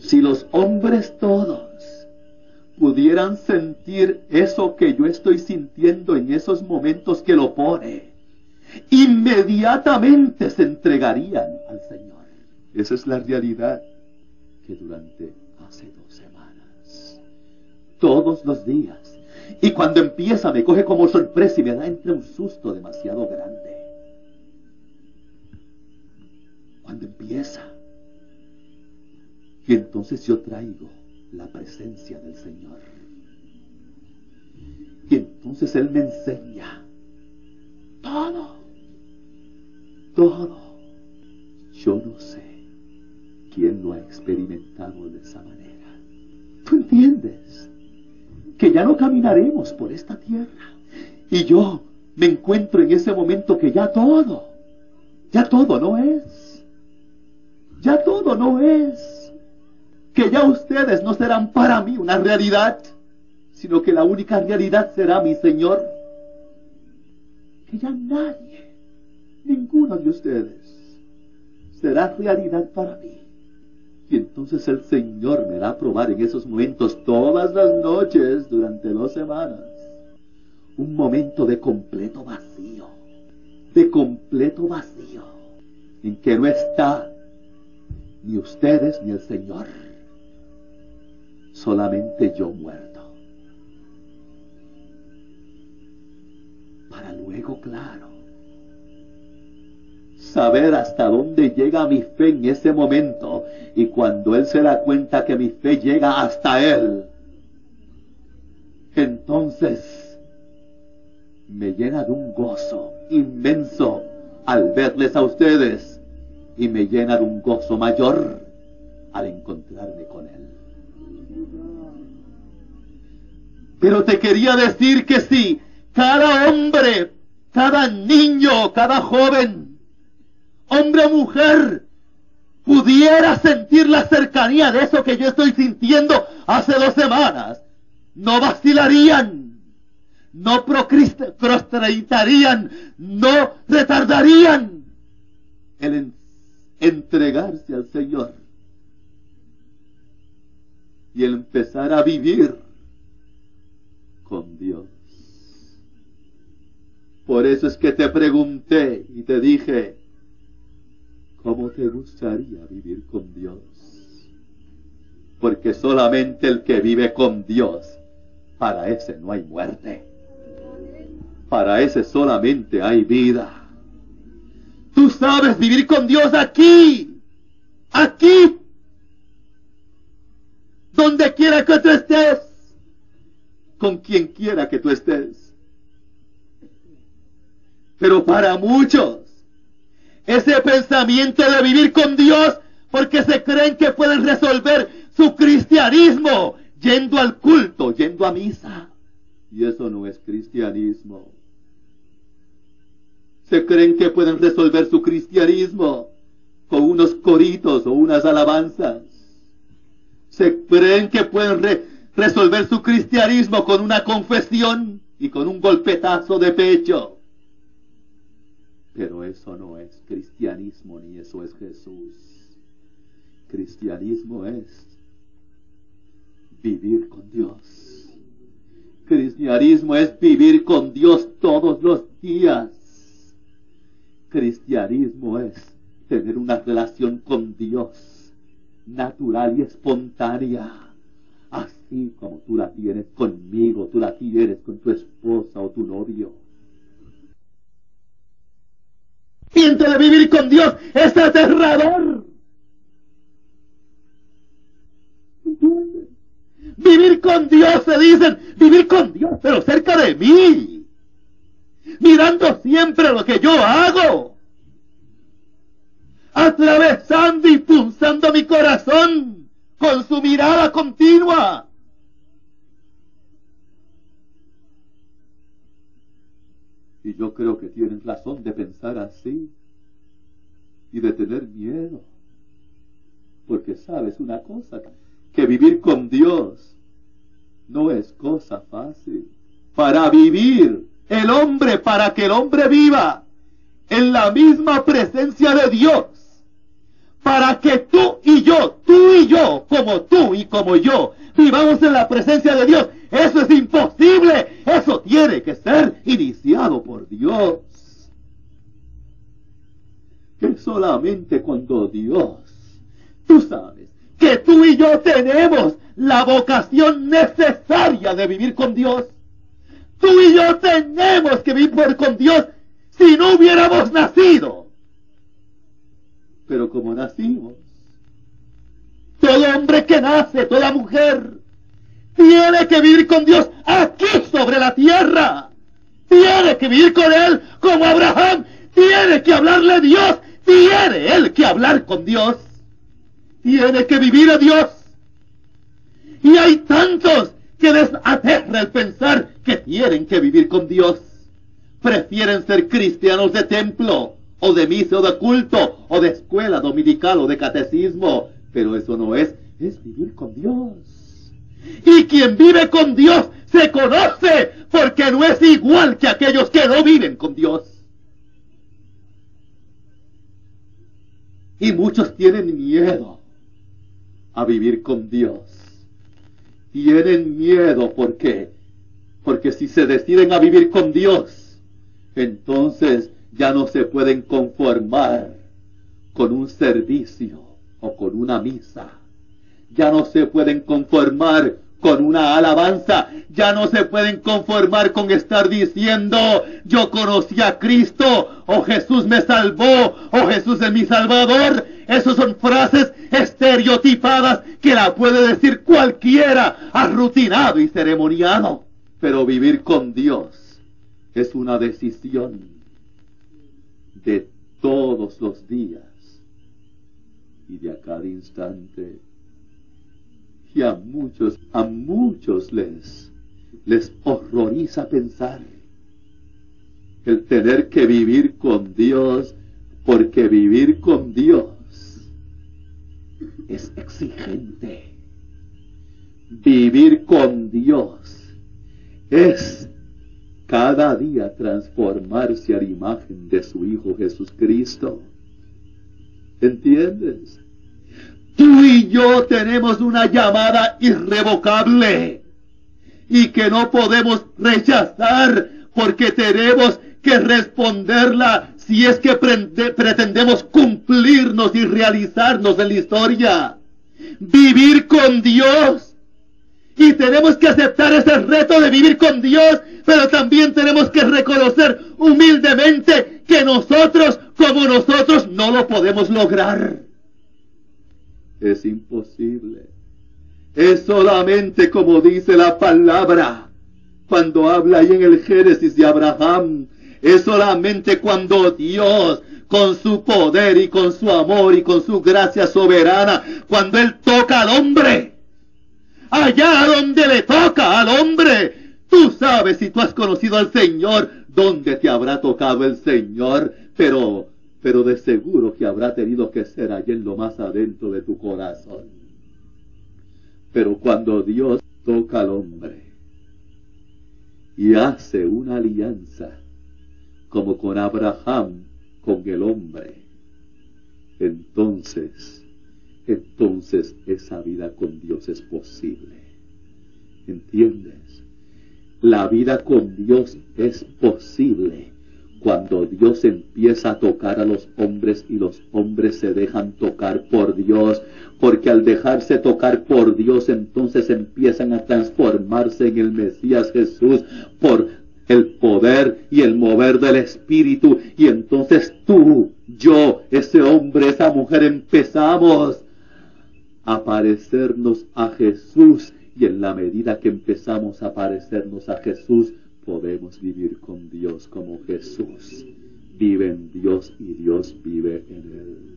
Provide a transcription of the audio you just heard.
Si los hombres todos pudieran sentir eso que yo estoy sintiendo en esos momentos que lo pone, inmediatamente se entregarían al Señor. Esa es la realidad que durante hace 2 semanas, todos los días, y cuando empieza me coge como sorpresa y me da entre un susto demasiado grande. Cuando empieza, y entonces yo traigo la presencia del Señor, y entonces Él me enseña todo. Yo no sé quién lo ha experimentado de esa manera. ¿Tú entiendes? Que ya no caminaremos por esta tierra. Y yo me encuentro en ese momento que ya todo no es. Ya todo no es. Que ya ustedes no serán para mí una realidad, sino que la única realidad será mi Señor. Que ya nadie, ninguno de ustedes, será realidad para mí. Y entonces el Señor me da a probar en esos momentos, todas las noches, durante 2 semanas, un momento de completo vacío, en que no está ni ustedes ni el Señor, solamente yo muerto. Para luego, claro, saber hasta dónde llega mi fe en ese momento, y cuando Él se da cuenta que mi fe llega hasta Él, entonces me llena de un gozo inmenso al verles a ustedes, y me llena de un gozo mayor al encontrarme con Él. Pero te quería decir que si cada hombre, cada niño, cada joven, hombre o mujer, pudiera sentir la cercanía de eso que yo estoy sintiendo hace 2 semanas, no vacilarían, no procrastinarían, no retardarían el entregarse al Señor y el empezar a vivir con Dios. Por eso es que te pregunté y te dije, ¿cómo te gustaría vivir con Dios? Porque solamente el que vive con Dios, para ese no hay muerte. Para ese solamente hay vida. Tú sabes vivir con Dios aquí, donde quiera que tú estés, con quien quiera que tú estés. Pero para muchos, ese pensamiento de vivir con Dios, porque se creen que pueden resolver su cristianismo yendo al culto, yendo a misa. Y eso no es cristianismo. Se creen que pueden resolver su cristianismo con unos coritos o unas alabanzas. Se creen que pueden resolver su cristianismo con una confesión y con un golpetazo de pecho. Pero eso no es cristianismo, ni eso es Jesús. Cristianismo es vivir con Dios. Cristianismo es vivir con Dios todos los días. Cristianismo es tener una relación con Dios natural y espontánea, así como tú la tienes conmigo, tú la tienes con tu esposa o tu novio. Siento de vivir con Dios es aterrador. ¿Entiendes? Vivir con Dios, se dicen, vivir con Dios, pero cerca de mí, mirando siempre lo que yo hago, atravesando y punzando mi corazón con su mirada continua. Y yo creo que tienen razón de pensar así y de tener miedo, porque sabes una cosa, que vivir con Dios no es cosa fácil. Para vivir el hombre, para que el hombre viva en la misma presencia de Dios, para que tú y yo, como como tú y como yo vivamos en la presencia de Dios, eso es imposible. Eso tiene que ser iniciado por Dios. Que solamente cuando Dios, tú sabes, que tú y yo tenemos la vocación necesaria de vivir con Dios. Tú y yo tenemos que vivir con Dios si no hubiéramos nacido. Pero como nacimos, todo hombre que nace, toda mujer, tiene que vivir con Dios aquí sobre la tierra. Tiene que vivir con Él como Abraham. Tiene que hablarle a Dios. Tiene él que hablar con Dios. Tiene que vivir a Dios. Y hay tantos que les aterra el pensar que tienen que vivir con Dios. Prefieren ser cristianos de templo, o de misa, o de culto, o de escuela dominical, o de catecismo. Pero eso no es vivir con Dios. Y quien vive con Dios se conoce, porque no es igual que aquellos que no viven con Dios. Y muchos tienen miedo a vivir con Dios. Tienen miedo, ¿por qué? Porque si se deciden a vivir con Dios, entonces ya no se pueden conformar con un servicio o con una misa. Ya no se pueden conformar con una alabanza. Ya no se pueden conformar con estar diciendo, yo conocí a Cristo, o Jesús me salvó, o Jesús es mi Salvador. Esas son frases estereotipadas que la puede decir cualquiera, arrutinado y ceremoniado. Pero vivir con Dios es una decisión de todos los días y de a cada instante. Y a muchos les horroriza pensar el tener que vivir con Dios, porque vivir con Dios es exigente. Vivir con Dios es cada día transformarse a la imagen de su Hijo Jesucristo. ¿Entiendes? Tú y yo tenemos una llamada irrevocable y que no podemos rechazar, porque tenemos que responderla si es que pretendemos cumplirnos y realizarnos en la historia. Vivir con Dios. Y tenemos que aceptar ese reto de vivir con Dios, pero también tenemos que reconocer humildemente que nosotros, como nosotros, no lo podemos lograr. Es imposible. Es solamente como dice la palabra, cuando habla ahí en el Génesis de Abraham, es solamente cuando Dios, con su poder y con su amor y con su gracia soberana, cuando Él toca al hombre, allá donde le toca al hombre. Tú sabes, si tú has conocido al Señor, dónde te habrá tocado el Señor, pero de seguro que habrá tenido que ser allí en lo más adentro de tu corazón. Pero cuando Dios toca al hombre y hace una alianza, como con Abraham, con el hombre, entonces esa vida con Dios es posible. ¿Entiendes? La vida con Dios es posible cuando Dios empieza a tocar a los hombres y los hombres se dejan tocar por Dios, porque al dejarse tocar por Dios, entonces empiezan a transformarse en el Mesías Jesús por el poder y el mover del Espíritu, y entonces tú, yo, ese hombre, esa mujer, empezamos a parecernos a Jesús, y en la medida que empezamos a parecernos a Jesús, podemos vivir con Dios como Jesús vive en Dios y Dios vive en Él.